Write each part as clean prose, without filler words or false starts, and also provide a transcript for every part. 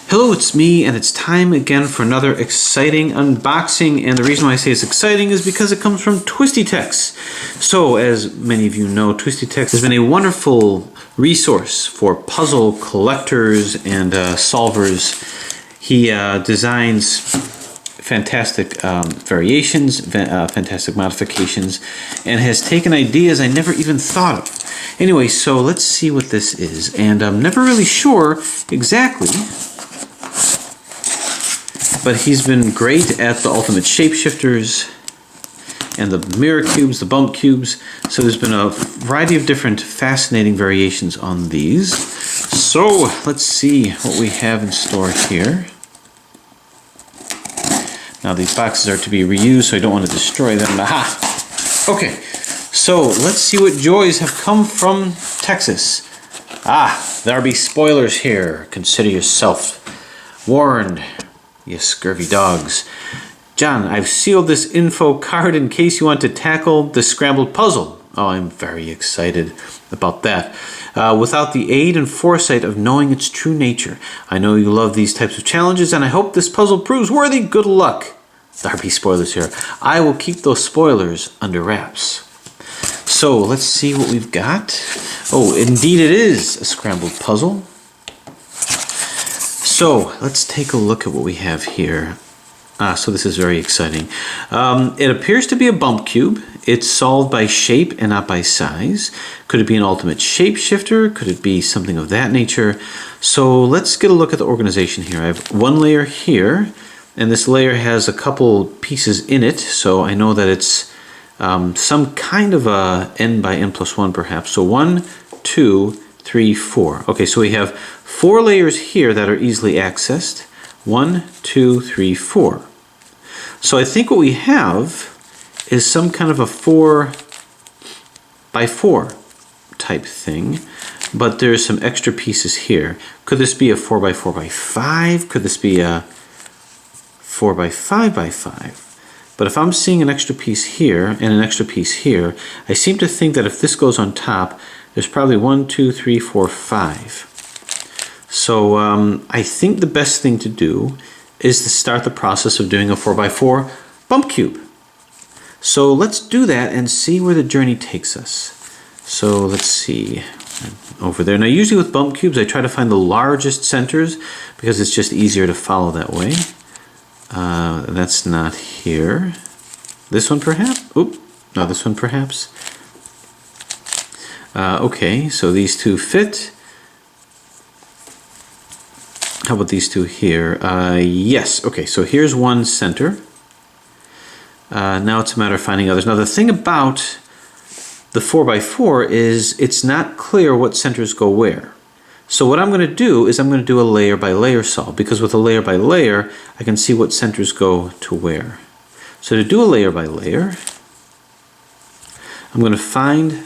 Hello, it's me, and it's time again for another exciting unboxing, and the reason why I say it's exciting is because it comes from TwistyTex. So, as many of you know, TwistyTex has been a wonderful resource for puzzle collectors and solvers. He designs fantastic variations, fantastic modifications, and has taken ideas I never even thought of. Anyway, so let's see what this is, and I'm never really sure exactly, but he's been great at the ultimate shapeshifters and the mirror cubes, the bump cubes. So there's been a variety of different fascinating variations on these. So let's see what we have in store here. Now these boxes are to be reused, so I don't want to destroy them. Aha! Okay, so let's see what joys have come from Texas. There be spoilers here. Consider yourself warned. You scurvy dogs. John, I've sealed this info card in case you want to tackle the Scrambled puzzle. Oh, I'm very excited about that. Without the aid and foresight of knowing its true nature, I know you love these types of challenges, and I hope this puzzle proves worthy. Good luck. There be spoilers here. I will keep those spoilers under wraps. So, let's see what we've got. Oh, indeed it is a Scrambled puzzle. So, let's take a look at what we have here. So this is very exciting. It appears to be a bump cube. It's solved by shape and not by size. Could it be an ultimate shapeshifter? Could it be something of that nature? So let's get a look at the organization here. I have one layer here, and this layer has a couple pieces in it, so I know that it's some kind of a n by n plus 1 perhaps. So 1, 2, 3, 4. Okay, so we have 4 layers here that are easily accessed. 1, 2, 3, 4. So I think what we have is some kind of a 4 by 4 type thing, but there's some extra pieces here. Could this be a 4 by 4 by 5? Could this be a 4 by 5 by 5? But if I'm seeing an extra piece here and an extra piece here, I seem to think that if this goes on top, there's probably 1, 2, 3, 4, 5. So I think the best thing to do is to start the process of doing a 4 by 4 bump cube. So let's do that and see where the journey takes us. So let's see, over there. Now usually with bump cubes I try to find the largest centers because it's just easier to follow that way. That's not here. This one perhaps? Oop, no, this one perhaps. Okay, so these two fit. How about these two here? Yes, okay, so here's one center. Now it's a matter of finding others. Now the thing about the 4 by 4 is it's not clear what centers go where. So what I'm going to do is I'm going to do a layer by layer solve, because with a layer by layer I can see what centers go to where. So to do a layer by layer, I'm going to find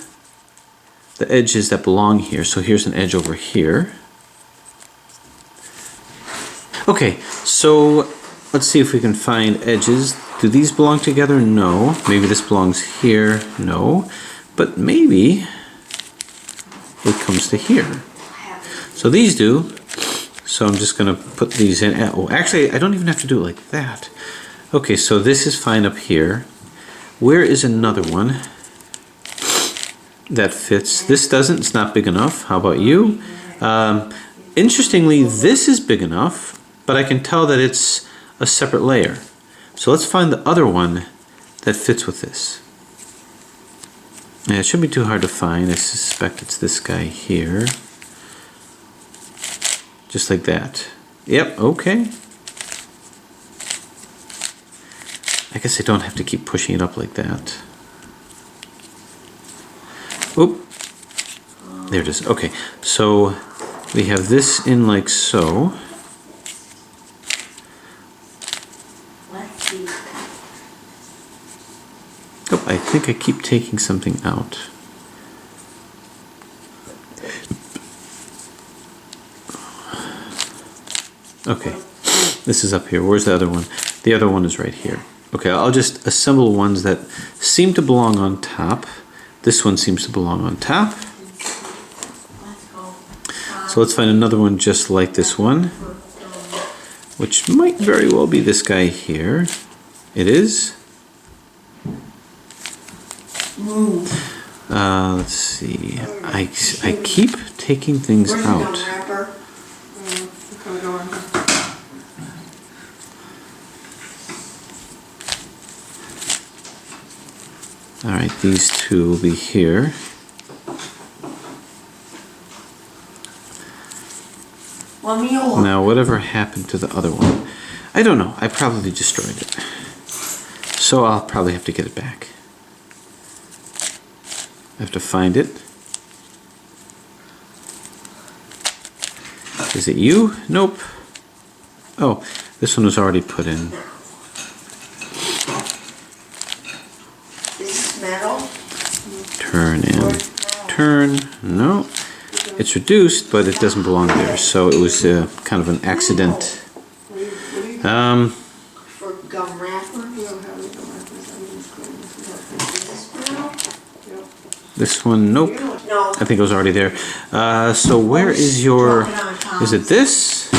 the edges that belong here. So here's an edge over here. Okay, so let's see if we can find edges. Do these belong together? No. Maybe this belongs here? No. But maybe it comes to here. So these do. So I'm just going to put these in. Oh, actually, I don't even have to do it like that. Okay, so this is fine up here. Where is another one that fits? This doesn't. It's not big enough. How about you? Interestingly, this is big enough, but I can tell that it's a separate layer. So let's find the other one that fits with this. Yeah, it shouldn't be too hard to find. I suspect it's this guy here. Just like that. Yep, okay. I guess I don't have to keep pushing it up like that. Oop. There it is. Okay, so we have this in like so. Oh, I think I keep taking something out. Okay, this is up here. Where's the other one? The other one is right here. Okay, I'll just assemble ones that seem to belong on top. This one seems to belong on top. So let's find another one just like this one. which might very well be this guy here. It is. Let's see. I keep taking things out. All right, these two will be here. Now, whatever happened to the other one? I don't know. I probably destroyed it. So I'll probably have to get it back. I have to find it. Is it you? Nope. Oh, this one was already put in. Is this metal? Turn in. Turn. No. It's reduced, but it doesn't belong there. So it was kind of an accident. For gum wrapper? This one, nope. No. I think it was already there. So where is your... Is it this?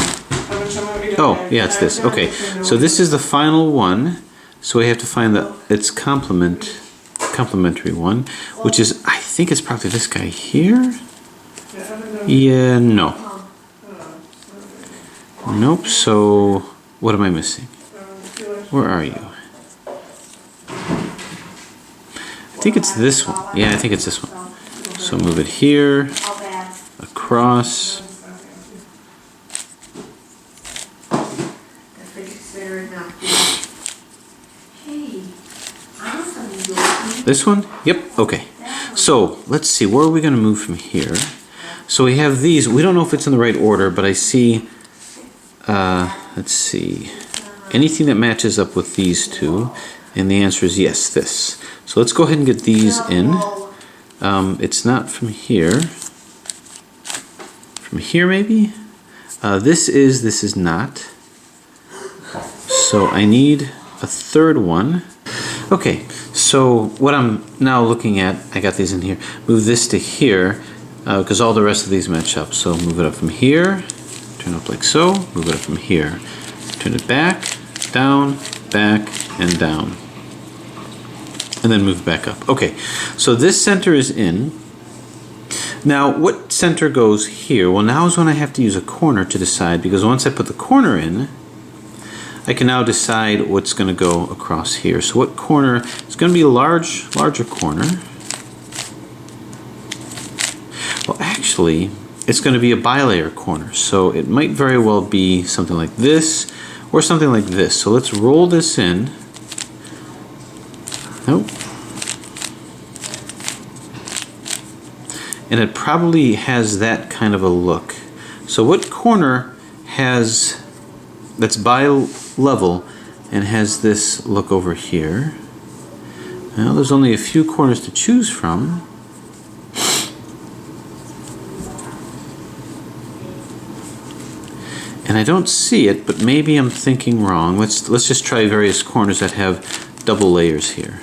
Oh, yeah, it's this. Okay, so this is the final one. So we have to find its complementary one, which is, I think it's probably this guy here. Yeah, no. Nope, so what am I missing? Where are you? I think it's this one. Yeah, I think it's this one. So move it here, across. This one? Yep, okay. So let's see, where are we going to move from here? So we have these. We don't know if it's in the right order, but I see, let's see, anything that matches up with these two. And the answer is yes, this. So let's go ahead and get these in. It's not from here. From here, maybe? This is not. So I need a third one. Okay, so what I'm now looking at, I got these in here. Move this to here, because all the rest of these match up. So move it up from here, turn it up like so, move it up from here. Turn it back, down, back, and down. And then move it back up. Okay, so this center is in. Now, what center goes here? Well, now is when I have to use a corner to decide, because once I put the corner in, I can now decide what's going to go across here. So what corner? It's going to be a larger corner. Well, actually, it's going to be a bilayer corner. So it might very well be something like this or something like this. So let's roll this in. Nope. And it probably has that kind of a look. So what corner has, that's bi-level and has this look over here? Well, there's only a few corners to choose from. And I don't see it, but maybe I'm thinking wrong. Let's just try various corners that have double layers here.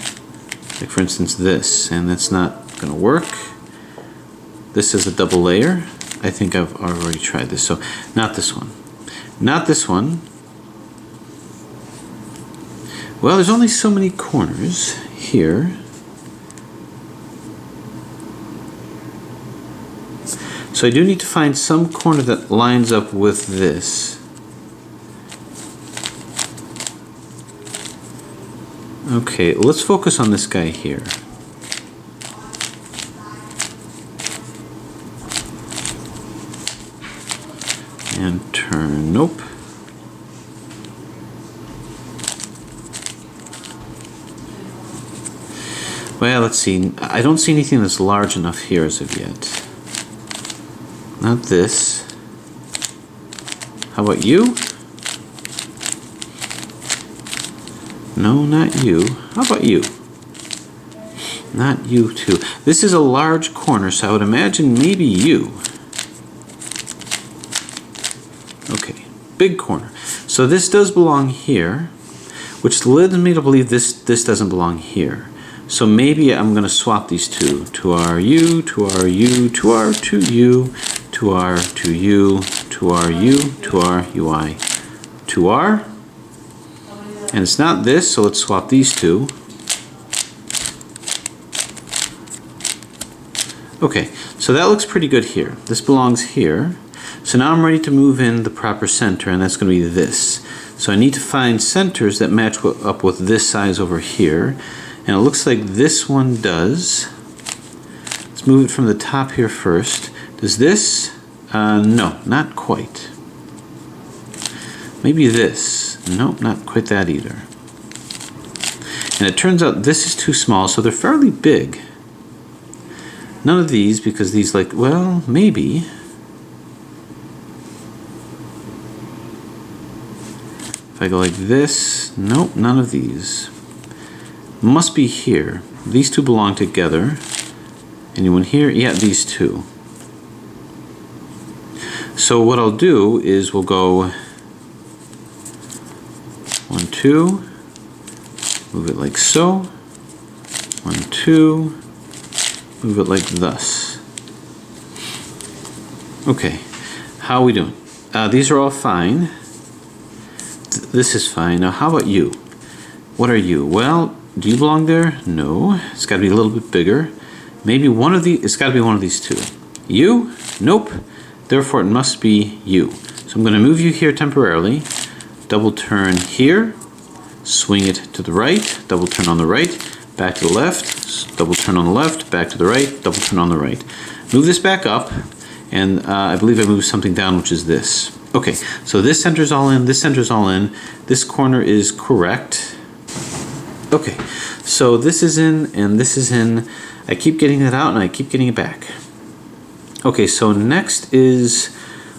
Like for instance this, and that's not going to work. This is a double layer. I think I've already tried this, so not this one. Not this one. Well, there's only so many corners here. So I do need to find some corner that lines up with this. Okay, let's focus on this guy here. And turn, nope. Well, let's see. I don't see anything that's large enough here as of yet. Not this. How about you? No, not you. How about you? Not you too. This is a large corner, so I would imagine maybe you. Okay, big corner. So this does belong here, which leads me to believe this doesn't belong here. So maybe I'm going to swap these two. To our you, to our you, to our to you, to our to you, to our you, to our UI. 2R. And it's not this, so let's swap these two. Okay, so that looks pretty good here. This belongs here. So now I'm ready to move in the proper center, and that's going to be this. So I need to find centers that match up with this size over here. And it looks like this one does. Let's move it from the top here first. Does this? No, not quite. Maybe this. Nope, not quite that either. And it turns out this is too small, so they're fairly big. None of these, because these well, maybe. If I go like this, nope, none of these. Must be here. These two belong together. Anyone here? Yeah, these two. So what I'll do is we'll go 1, 2, move it like so. 1, 2. Move it like thus. Okay, how are we doing? These are all fine. This is fine. Now how about you? What are you? Well, do you belong there? No. It's got to be a little bit bigger. Maybe one of these, it's got to be one of these two. You? Nope. Therefore it must be you. So I'm going to move you here temporarily. Double turn here. Swing it to the right. Double turn on the right. Back to the left. Double turn on the left, back to the right, double turn on the right. Move this back up, and I believe I moved something down, which is this. Okay, so this center's all in, this center's all in, this corner is correct. Okay, so this is in, and this is in. I keep getting it out, and I keep getting it back. Okay, so next is,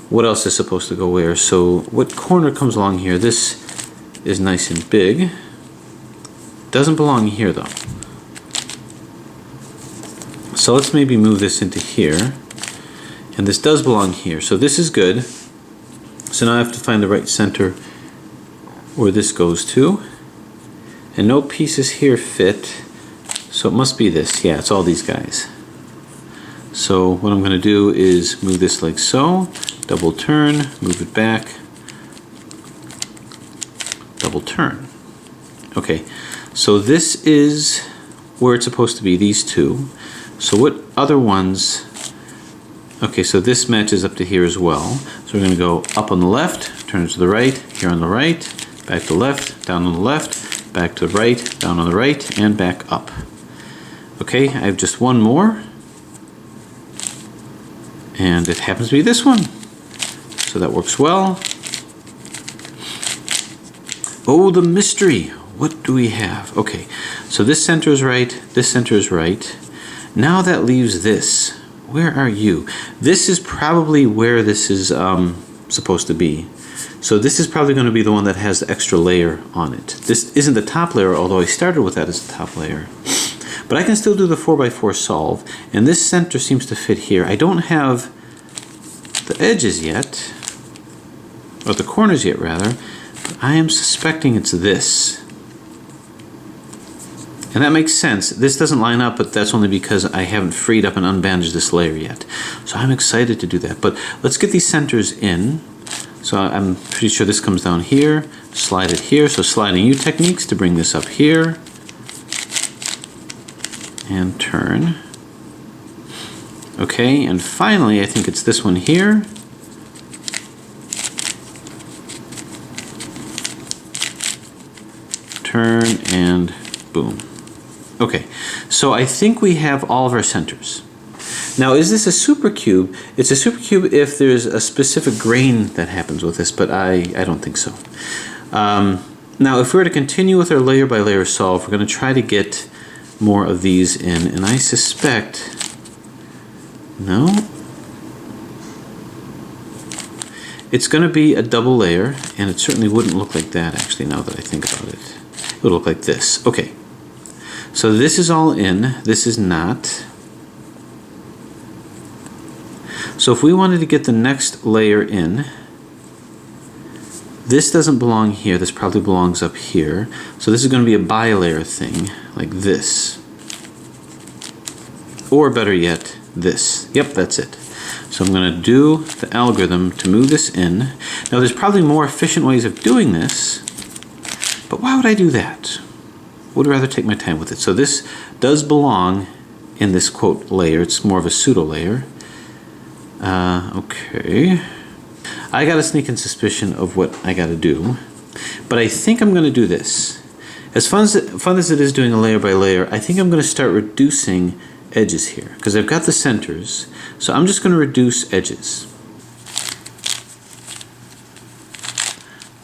what else is supposed to go where? So what corner comes along here? This is nice and big. Doesn't belong here, though. So let's maybe move this into here, and this does belong here, so this is good. So now I have to find the right center where this goes to, and no pieces here fit, so it must be this. Yeah, it's all these guys. So what I'm going to do is move this like so, double turn, move it back, double turn. Okay, so this is where it's supposed to be, these two. So what other ones? Okay, so this matches up to here as well. So we're going to go up on the left, turn it to the right, here on the right, back to the left, down on the left, back to the right, down on the right, and back up. Okay, I have just one more. And it happens to be this one. So that works well. Oh, the mystery. What do we have? Okay, so this center is right, this center is right. Now that leaves this. Where are you? This is probably where this is supposed to be. So this is probably going to be the one that has the extra layer on it. This isn't the top layer, although I started with that as the top layer. But I can still do the 4x4 solve, and this center seems to fit here. I don't have the edges yet, or the corners yet rather, but I am suspecting it's this. And that makes sense. This doesn't line up, but that's only because I haven't freed up and unbandaged this layer yet. So I'm excited to do that. But let's get these centers in. So I'm pretty sure this comes down here, slide it here. So sliding U techniques to bring this up here. And turn. Okay, and finally I think it's this one here. Turn and boom. Okay, so I think we have all of our centers. Now, is this a supercube? It's a supercube if there's a specific grain that happens with this, but I don't think so. Now, if we were to continue with our layer by layer solve, we're going to try to get more of these in, and I suspect, no, it's going to be a double layer, and it certainly wouldn't look like that actually now that I think about it. It would look like this. Okay. So this is all in, this is not. So if we wanted to get the next layer in, this doesn't belong here, this probably belongs up here. So this is going to be a bi-layer thing, like this. Or better yet, this. Yep, that's it. So I'm going to do the algorithm to move this in. Now there's probably more efficient ways of doing this, but why would I do that? I would rather take my time with it. So this does belong in this quote layer. It's more of a pseudo layer. Okay. I got a sneaking suspicion of what I got to do, but I think I'm going to do this. As fun as it is doing a layer by layer, I think I'm going to start reducing edges here because I've got the centers. So I'm just going to reduce edges.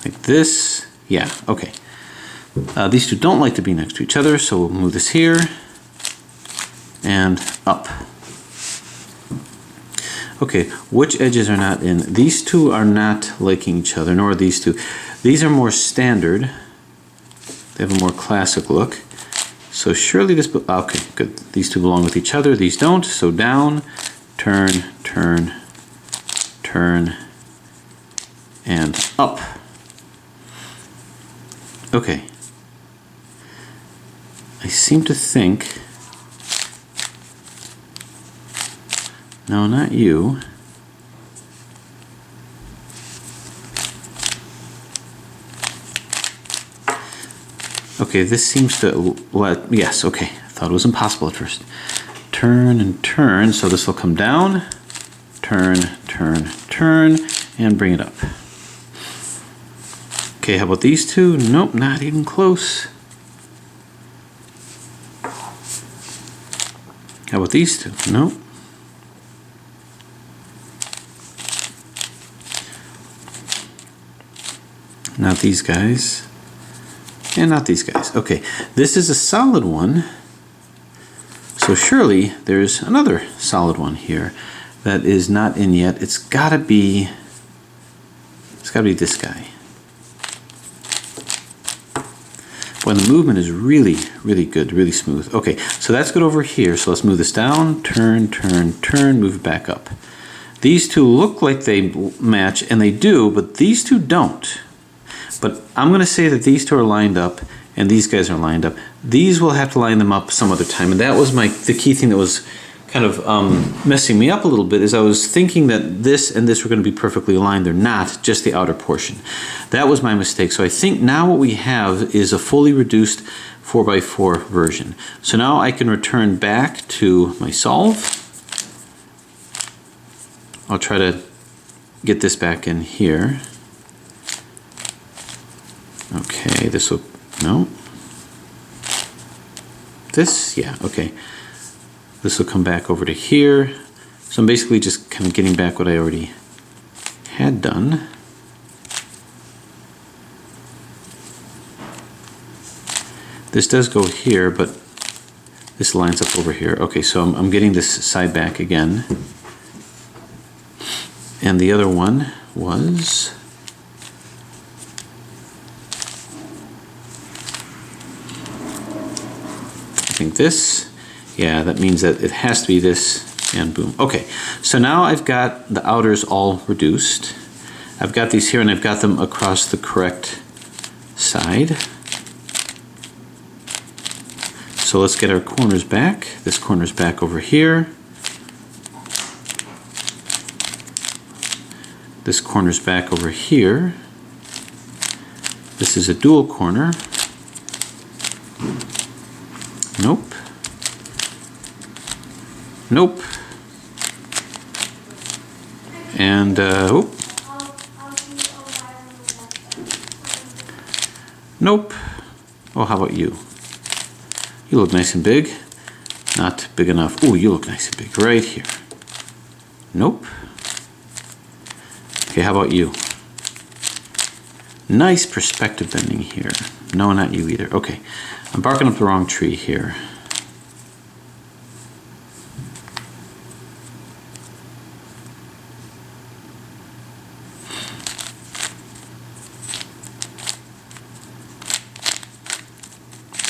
Like this. Yeah, okay. These two don't like to be next to each other, so we'll move this here and up. Okay, which edges are not in? These two are not liking each other, nor are these two. These are more standard. They have a more classic look. So surely this, okay, good. These two belong with each other, these don't. So down, turn, turn, turn, and up. Okay. I seem to think, no, not you. Okay, this seems to let, yes, okay. I thought it was impossible at first. Turn and turn, so this will come down. Turn, turn, turn, and bring it up. Okay, how about these two? Nope, not even close. How about these two? Nope. Not these guys. And not these guys. Okay, this is a solid one. So surely there's another solid one here that is not in yet. It's gotta be this guy. Boy, the movement is really, really good, really smooth. Okay, so that's good over here. So let's move this down, turn, turn, turn, move it back up. These two look like they match, and they do, but these two don't. But I'm going to say that these two are lined up and these guys are lined up. These will have to line them up some other time. And that was the key thing that was kind of messing me up a little bit, is I was thinking that this and this were going to be perfectly aligned. They're not, just the outer portion. That was my mistake. So I think now what we have is a fully reduced 4x4 version. So now I can return back to my solve. I'll try to get this back in here. Okay, this will, no. This, yeah, okay. This will come back over to here. So I'm basically just kind of getting back what I already had done. This does go here, but this lines up over here. Okay, so I'm getting this side back again. And the other one was, I think this, yeah, that means that it has to be this, and boom. Okay, so now I've got the outers all reduced. I've got these here and I've got them across the correct side. So let's get our corners back. This corner's back over here. This corner's back over here. This is a dual corner. Nope. Nope. And, oh. Nope. Oh, how about you? You look nice and big. Not big enough. Oh, you look nice and big right here. Nope. Okay, how about you? Nice perspective bending here. No, not you either. Okay, I'm barking up the wrong tree here.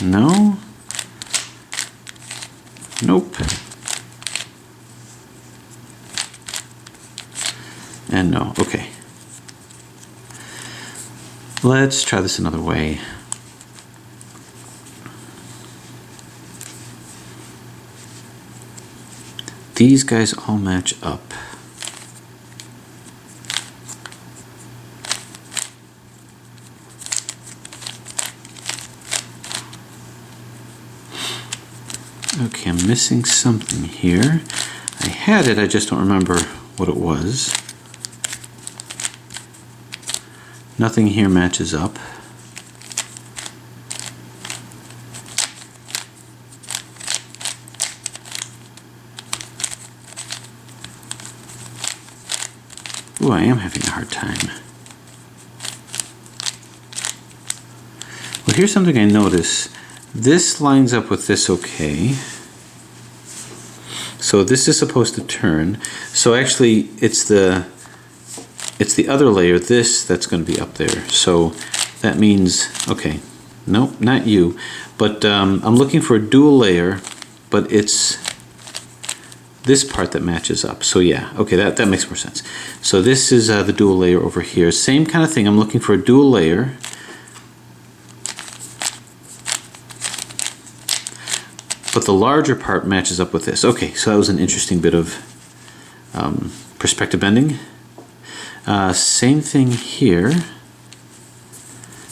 No. Nope. And no. Okay. Let's try this another way. These guys all match up. Okay, I'm missing something here. I had it, I just don't remember what it was. Nothing here matches up. Ooh, I am having a hard time. Well, here's something I notice. This lines up with this okay. So this is supposed to turn. So actually it's the other layer, this, that's going to be up there. So that means, okay, nope, not you. But I'm looking for a dual layer, but it's this part that matches up. So yeah, okay, that makes more sense. So this is the dual layer over here. Same kind of thing, I'm looking for a dual layer. But the larger part matches up with this. Okay, so that was an interesting bit of perspective bending. Same thing here.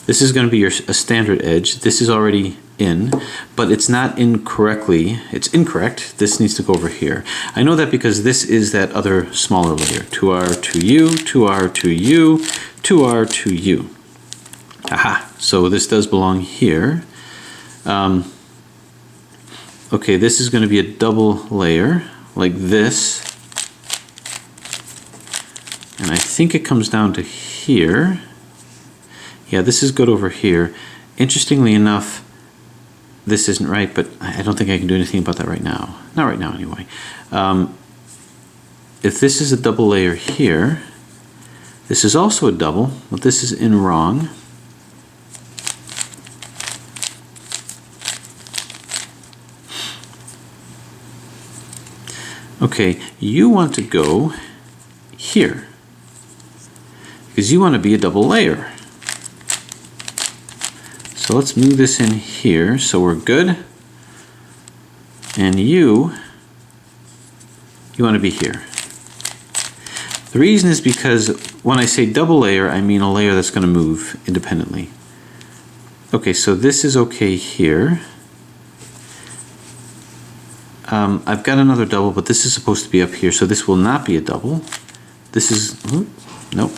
This is going to be a standard edge. This is already in, but it's not in correctly. It's incorrect. This needs to go over here. I know that because this is that other smaller layer. 2R, 2U, 2R, 2U, 2R, 2U. Aha, so this does belong here. Okay, this is going to be a double layer, like this. And I think it comes down to here. Yeah, this is good over here. Interestingly enough, this isn't right, but I don't think I can do anything about that right now. Not right now, anyway. If this is a double layer here, this is also a double, but this is in wrong. Okay, you want to go here because you want to be a double layer. So let's move this in here so we're good. And you want to be here. The reason is because when I say double layer, I mean a layer that's going to move independently. Okay, so this is okay here. I've got another double, but this is supposed to be up here, so this will not be a double. This is, nope,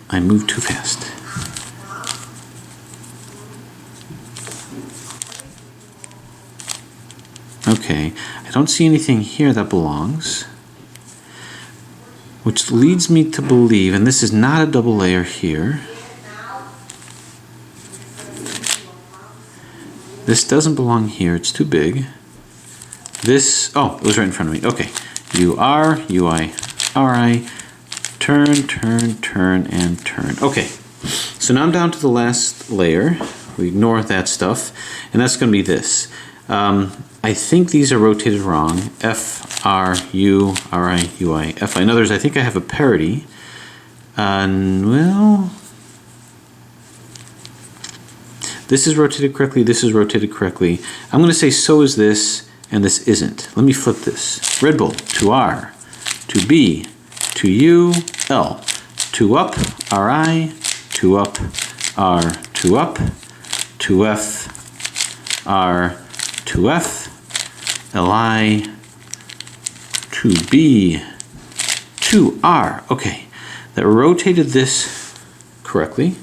I moved too fast. Okay, I don't see anything here that belongs, which leads me to believe, and this is not a double layer here. This doesn't belong here, it's too big. This, oh, it was right in front of me. Okay, UR, UI, RI, turn, turn, turn, and turn. Okay, so now I'm down to the last layer. We ignore that stuff, and that's going to be this. I think these are rotated wrong. F, R, U, RI, UI, FI. In others, I think I have a parity. Well, this is rotated correctly, this is rotated correctly. I'm going to say so is this, and this isn't. Let me flip this. Red Bull, to R, to B, to U, L, to up, RI, to up, R, to up, to F, R, to F, LI, to B, to R. Okay, that rotated this correctly.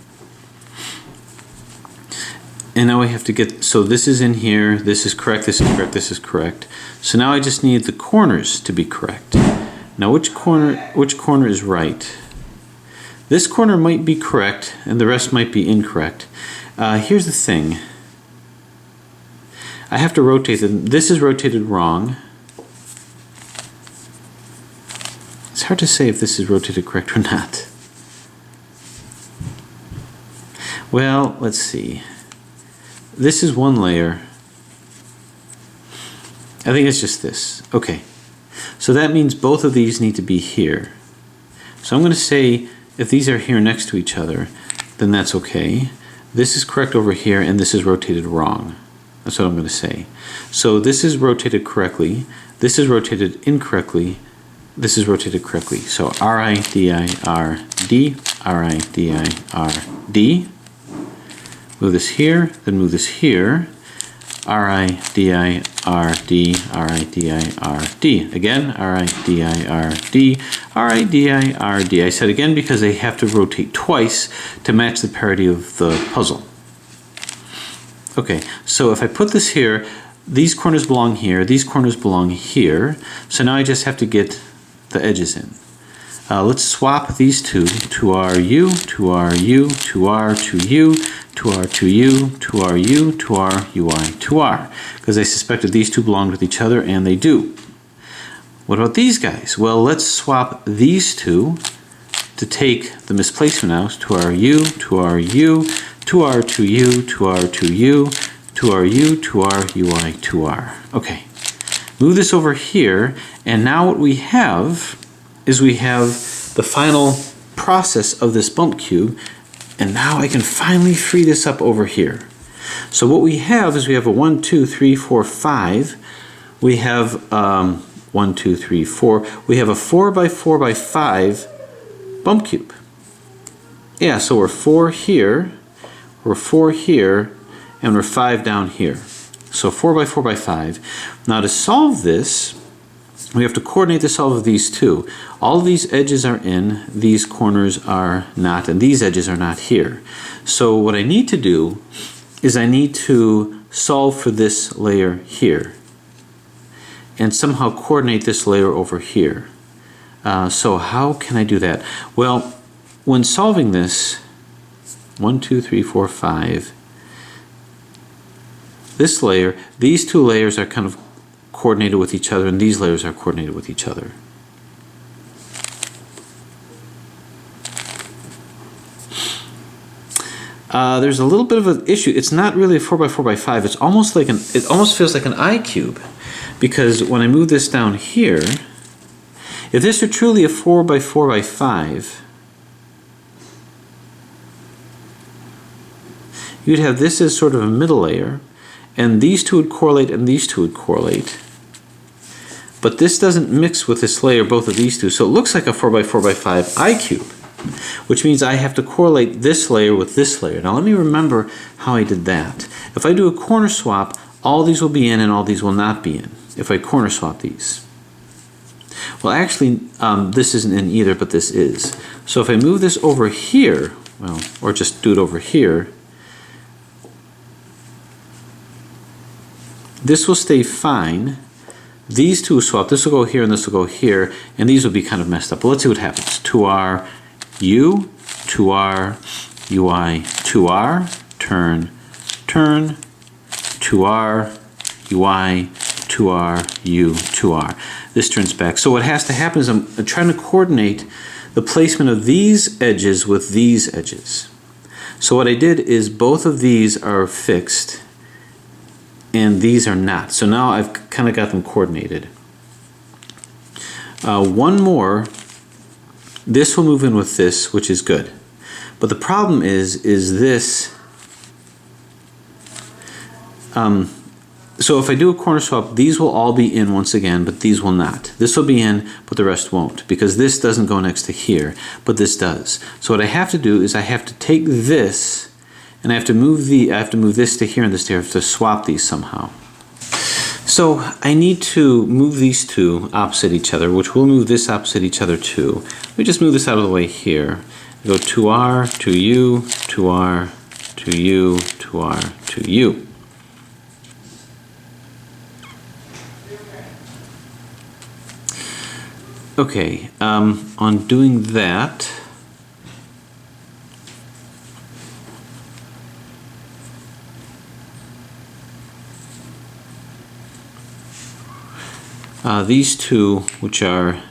And now we have to get, so this is in here, this is correct, this is correct, this is correct. So now I just need the corners to be correct. Now which corner is right? This corner might be correct and the rest might be incorrect. Here's the thing. I have to rotate them. This is rotated wrong. It's hard to say if this is rotated correct or not. Well, let's see. This is one layer. I think it's just this. Okay. So that means both of these need to be here. So I'm going to say if these are here next to each other, then that's okay. This is correct over here and this is rotated wrong. That's what I'm going to say. So this is rotated correctly. This is rotated incorrectly. This is rotated correctly. So RI, DI, R, D, RI, DI, R, D. Move this here, then move this here. RI, DI, R-I-D-I-R-D, R-I-D-I-R-D. Again, R-I-D-I-R-D, R-I-D-I-R-D. I said again because they have to rotate twice to match the parity of the puzzle. Okay, so if I put this here, these corners belong here, these corners belong here, so now I just have to get the edges in. Let's swap these two to RU, to RU, to R, to U, to R, to U, to RU, to R, UI, to R, because I suspected these two belonged with each other, and they do. What about these guys? Well, let's swap these two to take the misplacement out to RU, to RU, to R, to U, to R, to U, to RU, to R, UI, to R. Okay, move this over here, and now what we have is we have the final process of this bump cube, and now I can finally free this up over here. So what we have is we have a 1, 2, 3, 4, 5. We have 1, 2, 3, 4. We have a 4 by 4 by 5 bump cube. Yeah, so we're 4 here, we're 4 here, and we're 5 down here. So 4 by 4 by 5. Now to solve this, we have to coordinate the solve of these two. All of these edges are in, these corners are not, and these edges are not here. So what I need to do is I need to solve for this layer here and somehow coordinate this layer over here. So how can I do that? Well, when solving this, 1, 2, 3, 4, 5, this layer, these two layers are kind of coordinated with each other, and these layers are coordinated with each other. There's a little bit of an issue. It's not really a 4 by 4 by 5. It's almost like it almost feels like an I cube, because when I move this down here, if this were truly a 4 by 4 by 5, you'd have this as sort of a middle layer, and these two would correlate, and these two would correlate. But this doesn't mix with this layer, both of these two, so it looks like a 4 by 4 by 5 I cube, which means I have to correlate this layer with this layer. Now let me remember how I did that. If I do a corner swap, all these will be in and all these will not be in, if I corner swap these. Well, actually, this isn't in either, but this is. So if I move this over here, well, or just do it over here, this will stay fine. These two will swap. This will go here and this will go here, and these will be kind of messed up. But let's see what happens. 2R, U, 2R, UI, 2R, turn, turn, 2R, UI, 2R, U, 2R. This turns back. So what has to happen is I'm trying to coordinate the placement of these edges with these edges. So what I did is both of these are fixed, and these are not. So now I've kind of got them coordinated. One more, this will move in with this, which is good. But the problem is this, so if I do a corner swap, these will all be in once again, but these will not. This will be in, but the rest won't, because this doesn't go next to here, but this does. So what I have to do is I have to take this, and I have to move this to here and this to here. I have to swap these somehow. So I need to move these two opposite each other, which will move this opposite each other too. Let me just move this out of the way here. I go 2R, 2U, 2R, 2U, 2R, 2U. Okay, on doing that, these two, which are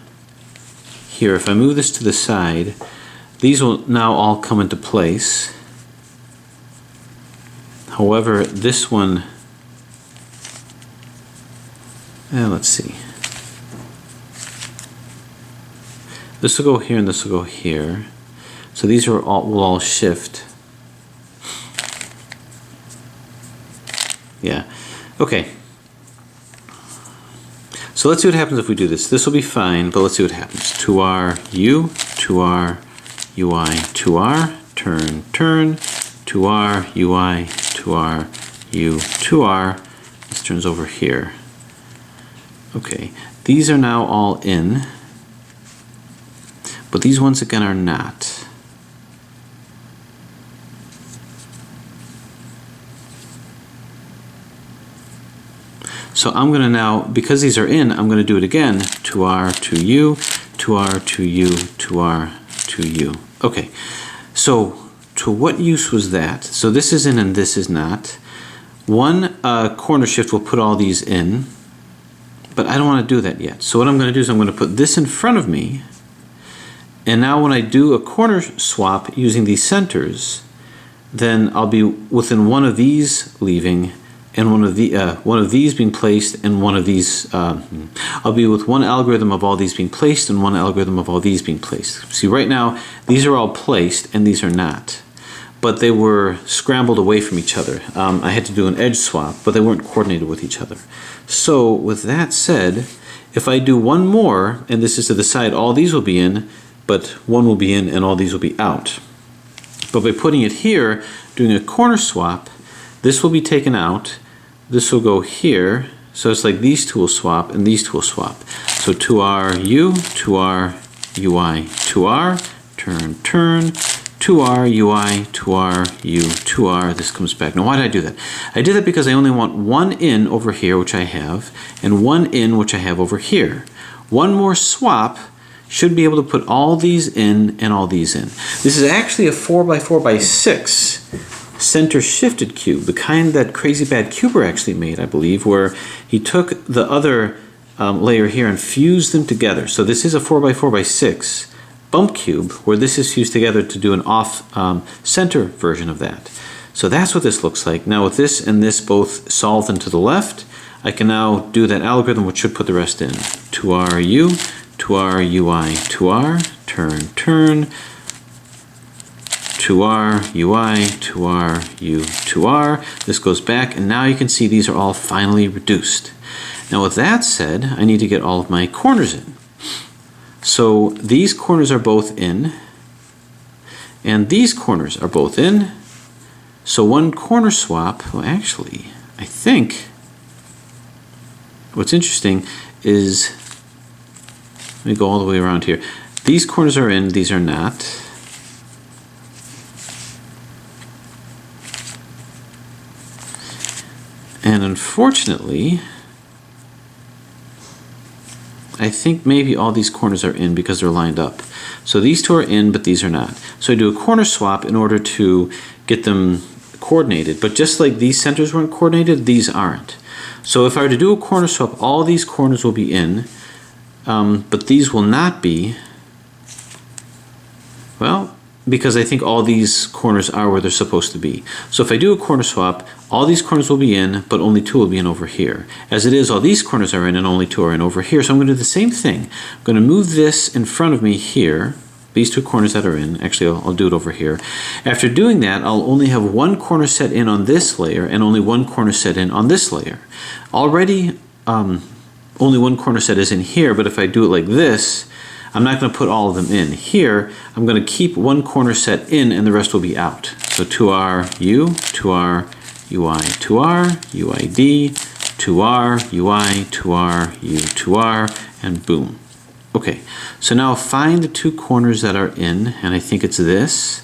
here, if I move this to the side, these will now all come into place. However, this one, let's see. This will go here and this will go here. So these will all shift. Yeah, okay. So let's see what happens if we do this. This will be fine, but let's see what happens. 2R, U, 2R, UI, 2R, turn, turn, 2R, UI, 2R, U, 2R. This turns over here. Okay, these are now all in, but these once again are not. So I'm going to now, because these are in, I'm going to do it again. 2R, 2U, 2R, 2U, 2R, 2U. Okay, so to what use was that? So this is in and this is not. One corner shift will put all these in, but I don't want to do that yet. So what I'm going to do is I'm going to put this in front of me, and now when I do a corner swap using these centers, then I'll be within one of these leaving, and one of these being placed, and one of these, I'll be with one algorithm of all these being placed and one algorithm of all these being placed. See, right now, these are all placed and these are not, but they were scrambled away from each other. I had to do an edge swap, but they weren't coordinated with each other. So with that said, if I do one more, and this is to the side, all these will be in, but one will be in and all these will be out. But by putting it here, doing a corner swap, this will be taken out. This will go here, so it's like these two will swap and these two will swap. So 2RU, 2RUI, 2R, turn, turn, 2RUI, 2RU, 2R, this comes back. Now why did I do that? I did that because I only want one in over here, which I have, and one in, which I have over here. One more swap should be able to put all these in and all these in. This is actually a 4x4x6 center shifted cube, the kind that Crazy Bad Cuber actually made, I believe, where he took the other layer here and fused them together. So this is a 4x4x6 bump cube where this is fused together to do an off center version of that. So that's what this looks like. Now with this and this both solved and to the left, I can now do that algorithm which should put the rest in. 2RU, 2RUI, 2R, turn, turn, 2R, UI, 2R, U, 2R. This goes back, and now you can see these are all finally reduced. Now with that said, I need to get all of my corners in. So these corners are both in, and these corners are both in. So one corner swap, well actually, I think what's interesting is, let me go all the way around here. These corners are in, these are not. And unfortunately, I think maybe all these corners are in because they're lined up. So these two are in, but these are not. So I do a corner swap in order to get them coordinated. But just like these centers weren't coordinated, these aren't. So if I were to do a corner swap, all these corners will be in, but these will not be. Well, because I think all these corners are where they're supposed to be. So if I do a corner swap, all these corners will be in, but only two will be in over here. As it is, all these corners are in and only two are in over here. So I'm going to do the same thing. I'm going to move this in front of me here, these two corners that are in. Actually, I'll do it over here. After doing that, I'll only have one corner set in on this layer and only one corner set in on this layer. Already, only one corner set is in here, but if I do it like this, I'm not going to put all of them in. Here, I'm going to keep one corner set in and the rest will be out. So 2R, U, 2R, UI, 2R, UID, 2R, UI, 2R, U, 2R, and boom. Okay, so now find the two corners that are in, and I think it's this,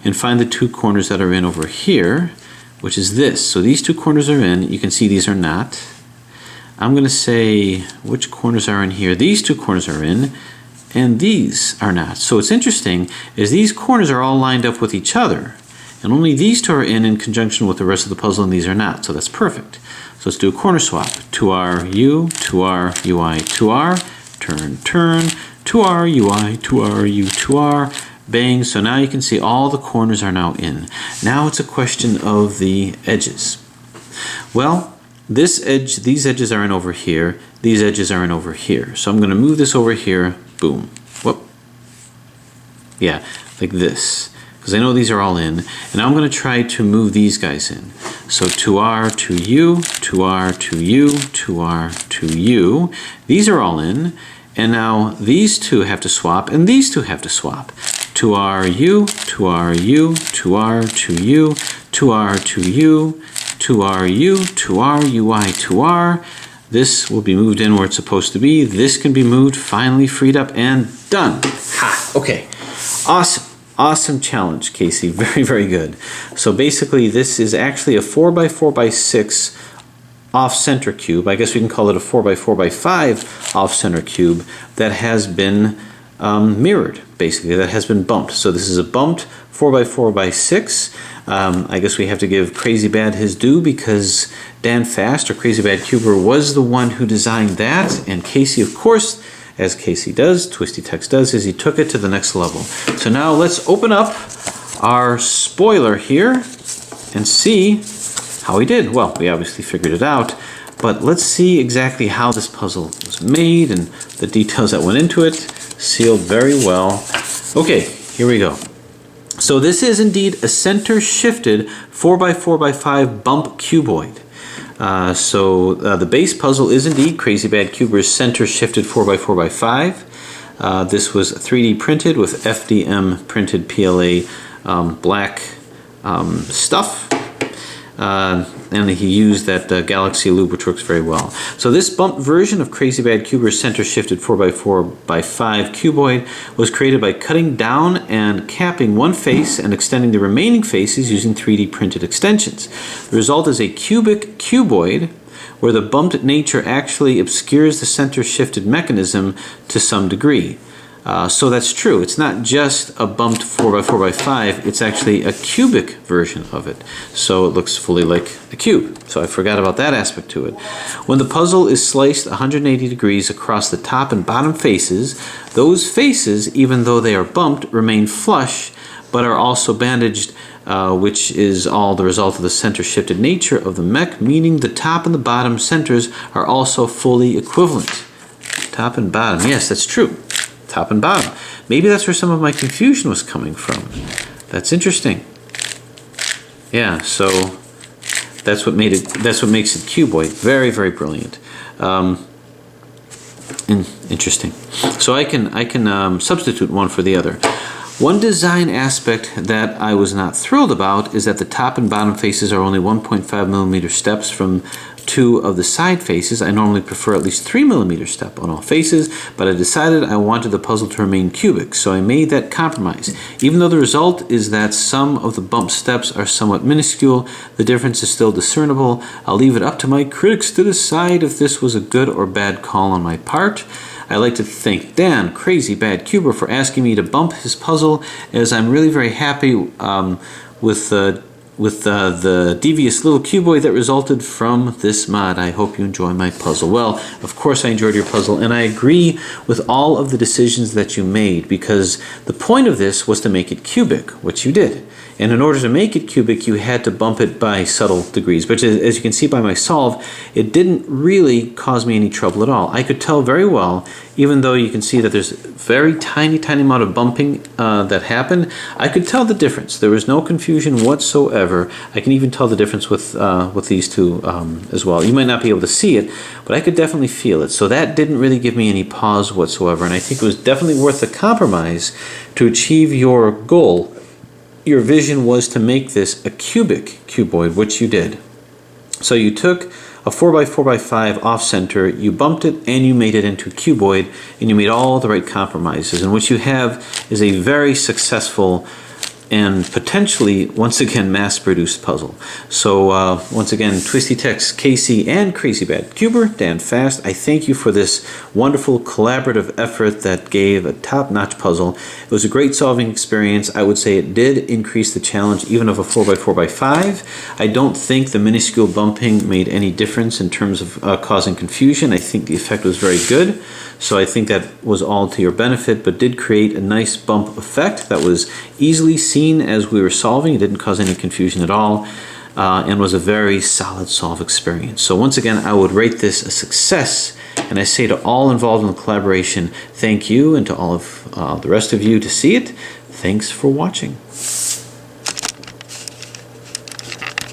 and find the two corners that are in over here, which is this. So these two corners are in. You can see these are not. I'm going to say which corners are in here. These two corners are in, and these are not. So what's interesting is these corners are all lined up with each other, and only these two are in conjunction with the rest of the puzzle, and these are not. So that's perfect. So let's do a corner swap. 2R, U, 2R, UI, 2R, turn, turn, 2R, UI, 2R, U, 2R, bang. So now you can see all the corners are now in. Now it's a question of the edges. Well, this edge, these edges are in over here, these edges are in over here. So I'm going to move this over here. Boom. Whoop. Yeah, like this. Because I know these are all in. And now I'm going to try to move these guys in. So 2R, 2U, 2R, 2U, 2R, 2U. These are all in. And now these two have to swap, and these two have to swap. 2RU, 2RU, 2R, 2U, 2R, 2U, 2RU, 2R, UI, 2R. This will be moved in where it's supposed to be. This can be moved, finally freed up, and done. Ha! Okay. Awesome. Awesome challenge, Casey. Very, very good. So basically, this is actually a 4x4x6 off-center cube. I guess we can call it a 4x4x5 off-center cube that has been mirrored, basically, that has been bumped. So this is a bumped 4x4x6. I guess we have to give Crazy Bad his due because Dan Fast, or Crazy Bad Cuber, was the one who designed that, and Casey, of course, as Casey does, TwistyTex does, is he took it to the next level. So now let's open up our spoiler here and see how he did. Well, we obviously figured it out, but let's see exactly how this puzzle was made and the details that went into it. Sealed very well. Okay, here we go. So this is indeed a center shifted 4x4x5 bump cuboid. The base puzzle is indeed Crazy Bad Cuber's center shifted 4x4x5. This was 3D printed with FDM printed PLA black stuff. And he used that Galaxy loop, which works very well. So this bump version of Crazy Bad Cuber's center shifted 4x4x5 cuboid was created by cutting down and capping one face and extending the remaining faces using 3D printed extensions. The result is a cubic cuboid where the bumped nature actually obscures the center shifted mechanism to some degree. So that's true. It's not just a bumped 4x4x5, it's actually a cubic version of it. So it looks fully like a cube. So I forgot about that aspect to it. When the puzzle is sliced 180 degrees across the top and bottom faces, those faces, even though they are bumped, remain flush, but are also bandaged, which is all the result of the center shifted nature of the mech, meaning the top and the bottom centers are also fully equivalent. Top and bottom, yes, that's true. Top and bottom. Maybe that's where some of my confusion was coming from. That's interesting. Yeah, so that's what made it. That's what makes it cuboid. Very, very brilliant. Interesting. So I can substitute one for the other. One design aspect that I was not thrilled about is that the top and bottom faces are only 1.5 millimeter steps from two of the side faces. I normally prefer at least 3 millimeter step on all faces, but I decided I wanted the puzzle to remain cubic, so I made that compromise. Even though the result is that some of the bump steps are somewhat minuscule, the difference is still discernible. I'll leave it up to my critics to decide if this was a good or bad call on my part. I'd like to thank Dan, Crazy Bad Cuber, for asking me to bump his puzzle, as I'm really very happy with the devious little cuboid that resulted from this mod. I hope you enjoy my puzzle. Well, of course I enjoyed your puzzle, and I agree with all of the decisions that you made, because the point of this was to make it cubic, which you did. And in order to make it cubic, you had to bump it by subtle degrees. But as you can see by my solve, it didn't really cause me any trouble at all. I could tell very well, even though you can see that there's a very tiny amount of bumping that happened, I could tell the difference. There was no confusion whatsoever. I can even tell the difference with these two as well. You might not be able to see it, but I could definitely feel it. So that didn't really give me any pause whatsoever, and I think it was definitely worth the compromise to achieve your goal. Your vision was to make this a cubic cuboid, which you did. So you took a 4x4x5 off-center, you bumped it, and you made it into cuboid, and you made all the right compromises. And what you have is a very successful and potentially, once again, mass-produced puzzle. So once again, TwistyTex, Casey, and Crazy Bad Cuber, Dan Fast, I thank you for this wonderful collaborative effort that gave a top-notch puzzle. It was a great solving experience. I would say it did increase the challenge even of a 4x4x5. I don't think the minuscule bumping made any difference in terms of causing confusion. I think the effect was very good. So I think that was all to your benefit, but did create a nice bump effect that was easily seen as we were solving. It didn't cause any confusion at all, and was a very solid solve experience. So once again, I would rate this a success, and I say to all involved in the collaboration, thank you, and to all of the rest of you to see it, thanks for watching.